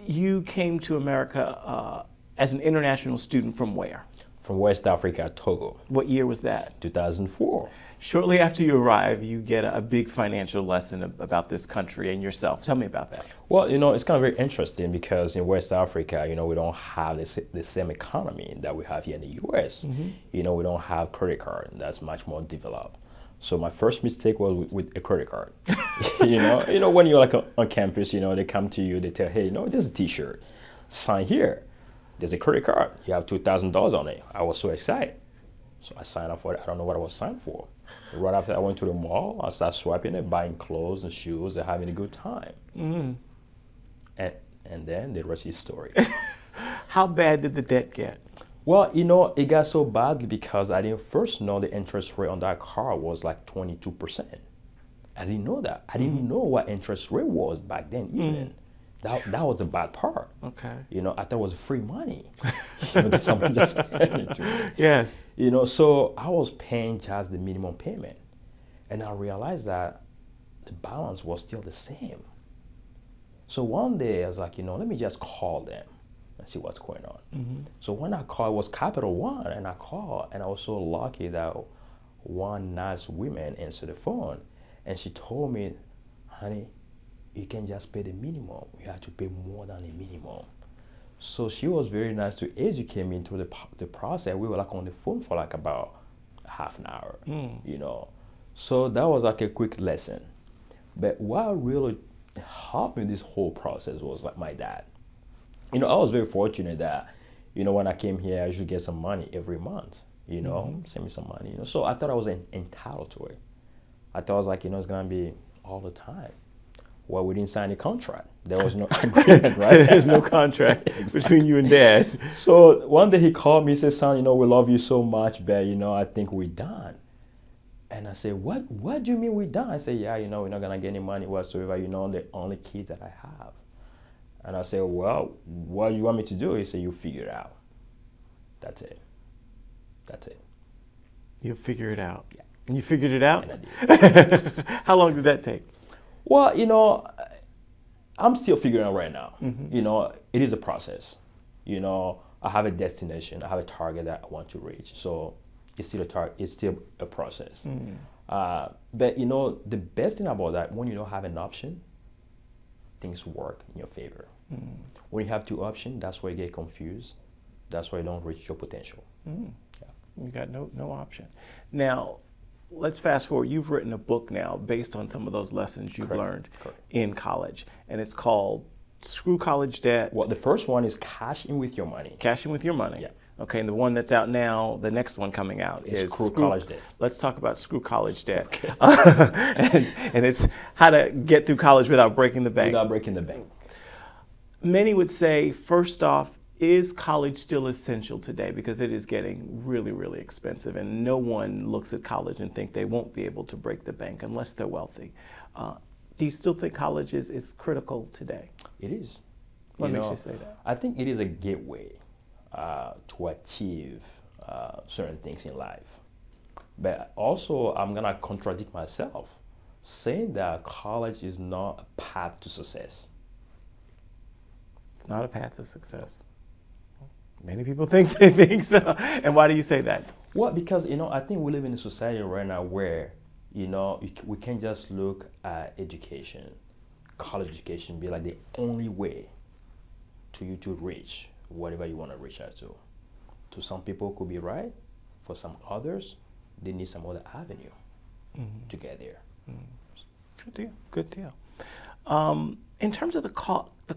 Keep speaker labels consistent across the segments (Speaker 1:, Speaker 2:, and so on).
Speaker 1: You came to America as an international student from where?
Speaker 2: From West Africa, Togo.
Speaker 1: What year was that?
Speaker 2: 2004.
Speaker 1: Shortly after you arrive, you get a big financial lesson about this country and yourself. Tell me about that.
Speaker 2: Well, it's kind of very interesting because in West Africa, we don't have the same economy that we have here in the U.S. We don't have credit card. That's much more developed. So my first mistake was with a credit card. When you're like on campus, they come to you, they tell, hey, this is a T-shirt, sign here. There's a credit card. You have $2,000 on it. I was so excited. So I signed up for it. I don't know what I was signed for. Right after I went to the mall, I started swiping it, buying clothes and shoes and having a good time. And then the rest is story.
Speaker 1: How bad did the debt get?
Speaker 2: Well, it got so bad because I didn't first know the interest rate on that car was like 22%. I didn't know that. I didn't know what interest rate was back then even. That was the bad part.
Speaker 1: Okay.
Speaker 2: I thought it was free money. That someone just handed it to me.
Speaker 1: Yes.
Speaker 2: So I was paying just the minimum payment. And I realized that the balance was still the same. So one day I was like, let me just call them and see what's going on. So when I called, it was Capital One, and I called, and I was so lucky that one nice woman answered the phone, and she told me, honey, you can't just pay the minimum. You have to pay more than the minimum. So she was very nice to educate me into the process. We were like on the phone for like about half an hour, So that was like a quick lesson. But what really helped me this whole process was like my dad. I was very fortunate that, when I came here, I usually get some money every month, send me some money, So I thought I was entitled to it. I thought I was like, it's gonna be all the time. Well, we didn't sign a contract. There was no agreement, right?
Speaker 1: There's no contract between you and Dad.
Speaker 2: So one day he called me, he said, son, we love you so much, but, I think we're done. And I said, what do you mean we're done? I said, yeah, we're not going to get any money whatsoever. The only kid that I have. And I said, well, what do you want me to do? He said, you figure it out. That's it. That's it.
Speaker 1: You'll figure it out.
Speaker 2: Yeah.
Speaker 1: And you figured it out?
Speaker 2: And I did.
Speaker 1: How long did that take?
Speaker 2: Well, I'm still figuring out right now. It is a process. I have a destination. I have a target that I want to reach. So it's still a target. It's still a process. But the best thing about that, when you don't have an option, things work in your favor. When you have two options, that's where you get confused. That's why you don't reach your potential. Yeah.
Speaker 1: You got no option. Now, let's fast forward. You've written a book now based on some of those lessons you've learned in college, and it's called Screw College Debt.
Speaker 2: Well, the first one is Cash In With Your Money.
Speaker 1: Cash In With Your Money.
Speaker 2: Yeah.
Speaker 1: Okay, and the one that's out now, the next one coming out is
Speaker 2: Screw College Debt.
Speaker 1: Let's talk about Screw College Debt.
Speaker 2: Okay.
Speaker 1: and it's how to get through college without breaking the bank.
Speaker 2: Without breaking the bank.
Speaker 1: Many would say, first off, is college still essential today? Because it is getting really, really expensive, and no one looks at college and think they won't be able to break the bank unless they're wealthy. Do you still think college is critical today?
Speaker 2: It is.
Speaker 1: What makes you say that?
Speaker 2: I think it is a gateway to achieve certain things in life. But also, I'm going to contradict myself, saying that college is not a path to success.
Speaker 1: It's not a path to success. Many people think they think so. And why do you say that?
Speaker 2: Well, because, I think we live in a society right now where, we can't just look at education, college education be like the only way to reach whatever you want to reach out to. To some people it could be right. For some others, they need some other avenue to get there.
Speaker 1: Good deal. Good deal. In terms of the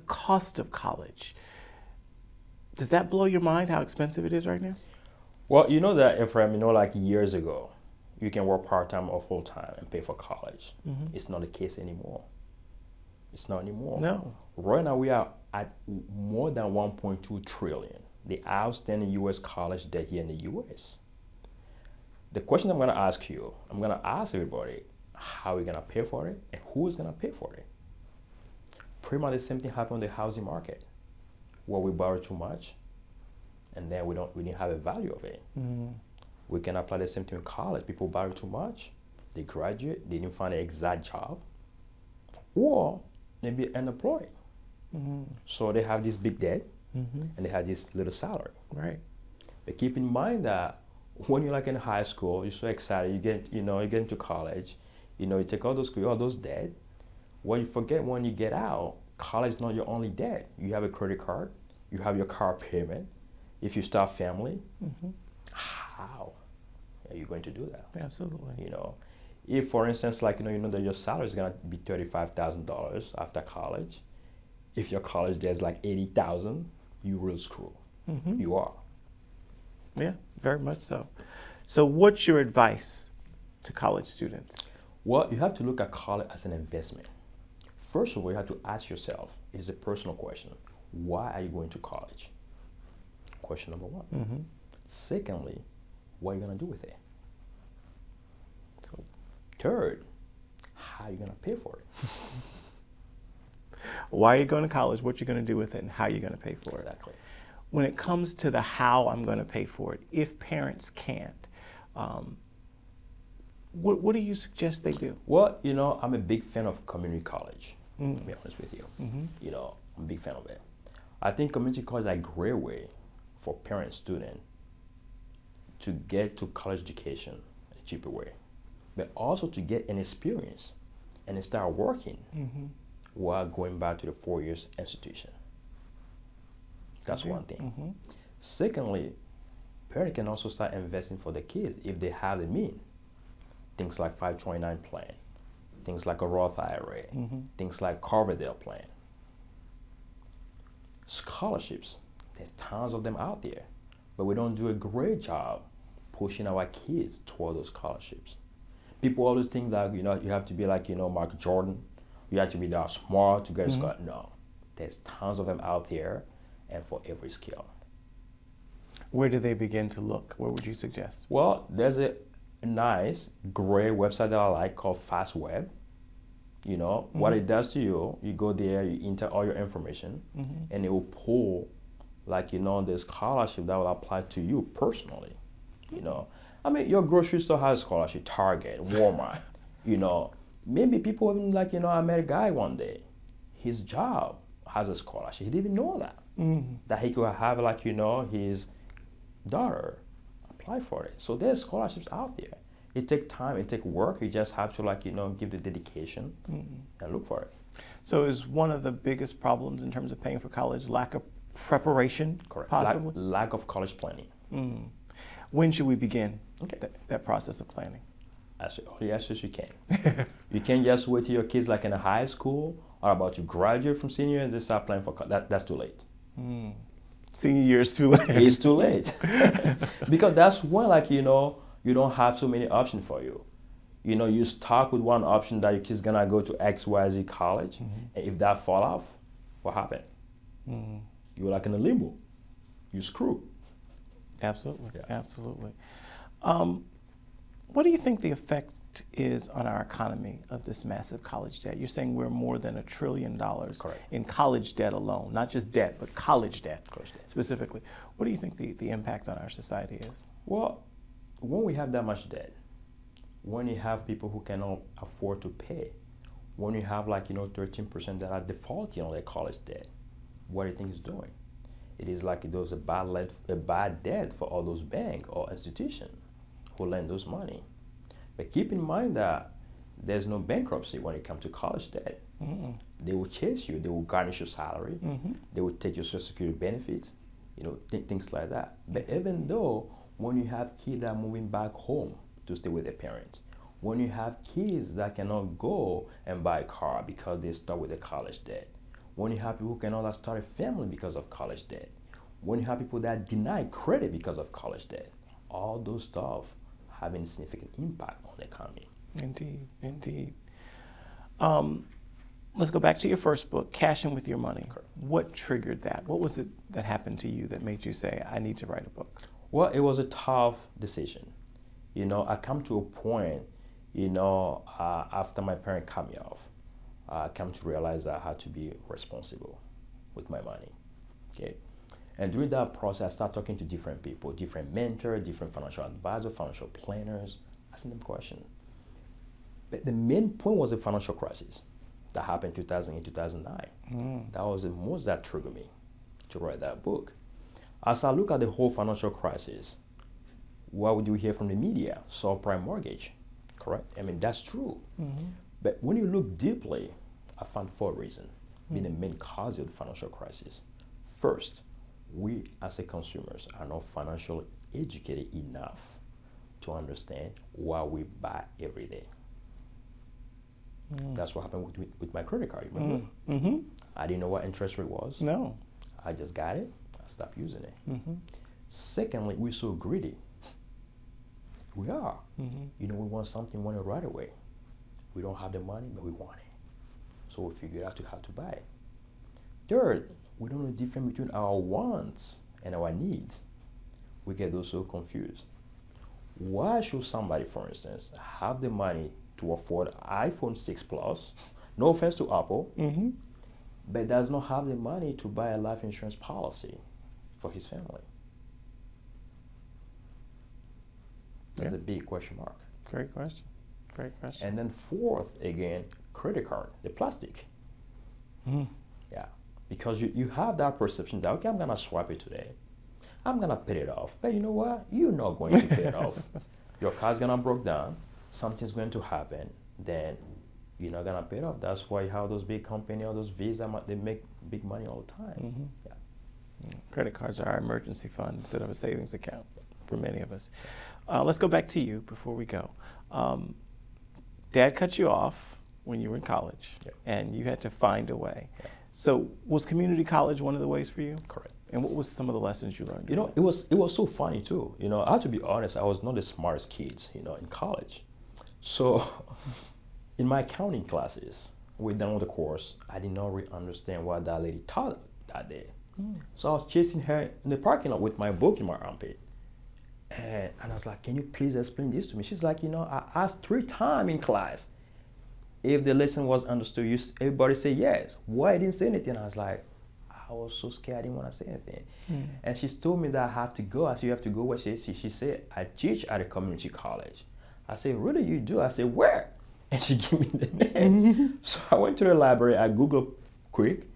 Speaker 1: cost of college, does that blow your mind how expensive it is right now?
Speaker 2: Well, you know that, Efrem, like years ago, you can work part-time or full-time and pay for college. It's not the case anymore. It's not anymore.
Speaker 1: No.
Speaker 2: Right now, we are at more than 1.2 trillion, the outstanding U.S. college debt here in the U.S. The question I'm going to ask you, I'm going to ask everybody, how are we going to pay for it and who is going to pay for it? Pretty much the same thing happened in the housing market, where we borrow too much, and then we didn't have a value of it. We can apply the same thing in college. People borrow too much, they graduate, they didn't find an exact job, or maybe unemployed. So they have this big debt, and they have this little salary.
Speaker 1: Right.
Speaker 2: But keep in mind that when you're like in high school, you're so excited, you get into college, you take all those debt. What you forget when you get out, college is not your only debt. You have a credit card, you have your car payment. If you start family, how are you going to do that?
Speaker 1: Absolutely.
Speaker 2: If for instance, like you know that your salary is gonna be $35,000 after college, if your college debt is like $80,000, you will screw. You are.
Speaker 1: Yeah, very much so. So what's your advice to college students?
Speaker 2: Well, you have to look at college as an investment. First of all, you have to ask yourself, it is a personal question, why are you going to college? Question number one. Secondly, what are you going to do with it? So, third, how are you going to pay for it?
Speaker 1: Why are you going to college, what you're going to do with it, and how you're going to pay for it.
Speaker 2: Exactly.
Speaker 1: When it comes to the how I'm going to pay for it, if parents can't, what do you suggest they do?
Speaker 2: Well, I'm a big fan of community college, to be honest with you. I'm a big fan of it. I think community college is a great way for parents, students to get to college education a cheaper way, but also to get an experience and start working while going back to the 4 years institution. That's one thing. Secondly, parents can also start investing for the kids if they have the means. Things like 529 plan, things like a Roth IRA, things like Coverdale plan. Scholarships, there's tons of them out there, but we don't do a great job pushing our kids toward those scholarships. People always think that you have to be like Mark Jordan, you have to be that smart to get a scholarship. No, there's tons of them out there, and for every skill.
Speaker 1: Where do they begin to look? What would you suggest?
Speaker 2: Well, there's a nice, great website that I like called FastWeb. What it does to you, you go there, you enter all your information, and it will pull, the scholarship that will apply to you personally. I mean, your grocery store has a scholarship, Target, Walmart. Maybe people even I met a guy one day, his job has a scholarship. He didn't even know that. That he could have his daughter apply for it. So there's scholarships out there. It takes time, it takes work. You just have to give the dedication and look for it.
Speaker 1: So is one of the biggest problems in terms of paying for college lack of preparation?
Speaker 2: Correct.
Speaker 1: Possibly?
Speaker 2: Lack of college planning.
Speaker 1: When should we begin that process of planning?
Speaker 2: As early as you can. You can't just wait till your kids in a high school or about to graduate from senior and just start planning for college. That's too late.
Speaker 1: Senior year is too late.
Speaker 2: It's too late. Because that's when you don't have so many options for you. You start with one option that your kid's gonna go to XYZ college, and if that fall off, what happened? You're in a limbo. You screw.
Speaker 1: Absolutely,
Speaker 2: Yeah.
Speaker 1: absolutely. What do you think the effect is on our economy of this massive college debt? You're saying we're more than $1 trillion
Speaker 2: Correct.
Speaker 1: in college debt alone, not just debt, but college debt
Speaker 2: College debt.
Speaker 1: specifically. What do you think the impact on our society is?
Speaker 2: Well, when we have that much debt, when you have people who cannot afford to pay, when you have 13% that are defaulting on their college debt, what do you think it's doing? It is it was a bad debt for all those banks or institutions who lend those money. But keep in mind that there's no bankruptcy when it comes to college debt. They will chase you. They will garnish your salary. They will take your Social Security benefits, things like that. But even though when you have kids that are moving back home to stay with their parents, when you have kids that cannot go and buy a car because they start with a college debt, when you have people who cannot start a family because of college debt, when you have people that deny credit because of college debt, all those stuff having a significant impact on the economy.
Speaker 1: Indeed, indeed. Let's go back to your first book, Cashing with Your Money.
Speaker 2: Correct.
Speaker 1: What triggered that? What was it that happened to you that made you say, I need to write a book?
Speaker 2: Well, it was a tough decision. I come to a point, after my parents cut me off, I come to realize that I had to be responsible with my money, okay? And during that process, I started talking to different people, different mentors, different financial advisors, financial planners, asking them questions. But the main point was the financial crisis. That happened in 2008, 2009. That was the most that triggered me to write that book. As I look at the whole financial crisis, what would you hear from the media? Subprime mortgage, correct? I mean, that's true. But when you look deeply, I found 4 reasons being the main cause of the financial crisis. First, we as a consumers are not financially educated enough to understand what we buy every day. That's what happened with my credit card, remember? I didn't know what interest rate was.
Speaker 1: No.
Speaker 2: I just got it, I stopped using it. Secondly, we're so greedy. We are. You know, we want something, want it right away. We don't have the money, but we want it. So we figure out how to buy it. Third, we don't know the difference between our wants and our needs. We get those so confused. Why should somebody, for instance, have the money to afford iPhone 6 Plus, no offense to Apple, but does not have the money to buy a life insurance policy for his family? That's a big question mark.
Speaker 1: Great question. Great question.
Speaker 2: And then fourth, again, credit card, the plastic. Yeah, because you have that perception that, okay, I'm going to swipe it today. I'm going to pay it off. But you know what? You're not going to pay it off. Your car's going to break down. Something's going to happen. Then you're not going to pay it off. That's why you have those big companies, all those Visa, they make big money all the time.
Speaker 1: Credit cards are our emergency fund instead of a savings account for many of us. Let's go back to you before we go. Dad cut you off when you were in college, and you had to find a way. So was community college one of the ways for you?
Speaker 2: Correct.
Speaker 1: And what was some of the lessons you learned?
Speaker 2: You know, it was so funny too. You know, I have to be honest, I was not the smartest kids, you know, in college. So in my accounting classes, we're done with the course, I did not really understand what that lady taught that day. So I was chasing her in the parking lot with my book in my armpit. And I was like, can you please explain this to me? She's like, you know, I asked 3 times in class if the lesson was understood. Everybody said yes. Why I didn't say anything? I was like, I was so scared, I didn't want to say anything. And she told me that I have to go. I said, you have to go where? She said, I teach at a community college. I said, really, you do? I said, where? And she gave me the name. So I went to the library, I Googled quick,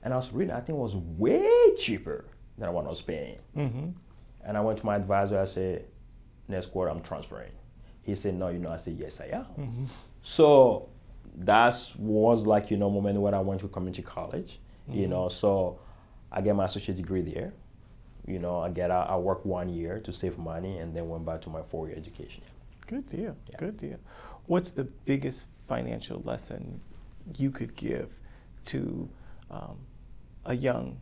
Speaker 2: and I was reading, I think it was way cheaper than what I was paying. And I went to my advisor, I said, next quarter I'm transferring. He said, no, you know, I said, yes, I am. So that was like, you know, moment when I went to community college, you know, so I get my associate degree there. You know, I worked 1 year to save money and then went back to my 4-year education.
Speaker 1: Good deal, good deal. What's the biggest financial lesson you could give to a young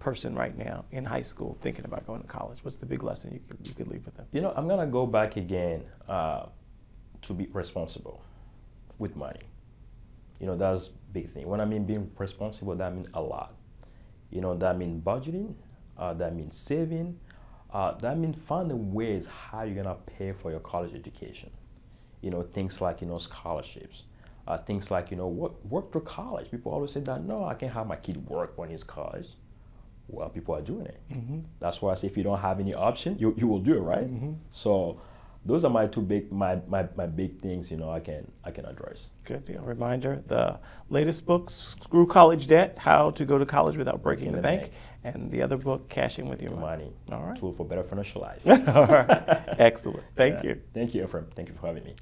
Speaker 1: person right now in high school thinking about going to college? What's the big lesson you could leave with them? You
Speaker 2: know, I'm going to go back again to be responsible with money. You know, that's a big thing. When I mean being responsible, that means a lot. You know, that means budgeting, that means saving, that means finding ways how you're going to pay for your college education. You know, things like, you know, scholarships. Things like, you know, work through college. People always say that, no, I can't have my kid work when he's college. Well, people are doing it. That's why I say if you don't have any option, you will do it, right? So those are my big things, you know, I can address.
Speaker 1: Good deal. Reminder, the latest book, Screw College Debt, How to Go to College Without Breaking the Bank. And the other book, Cashing with Your Money.
Speaker 2: All right. Tool for better financial life.
Speaker 1: All right. Excellent. Thank you.
Speaker 2: Thank you, Efrem. Thank you for having me.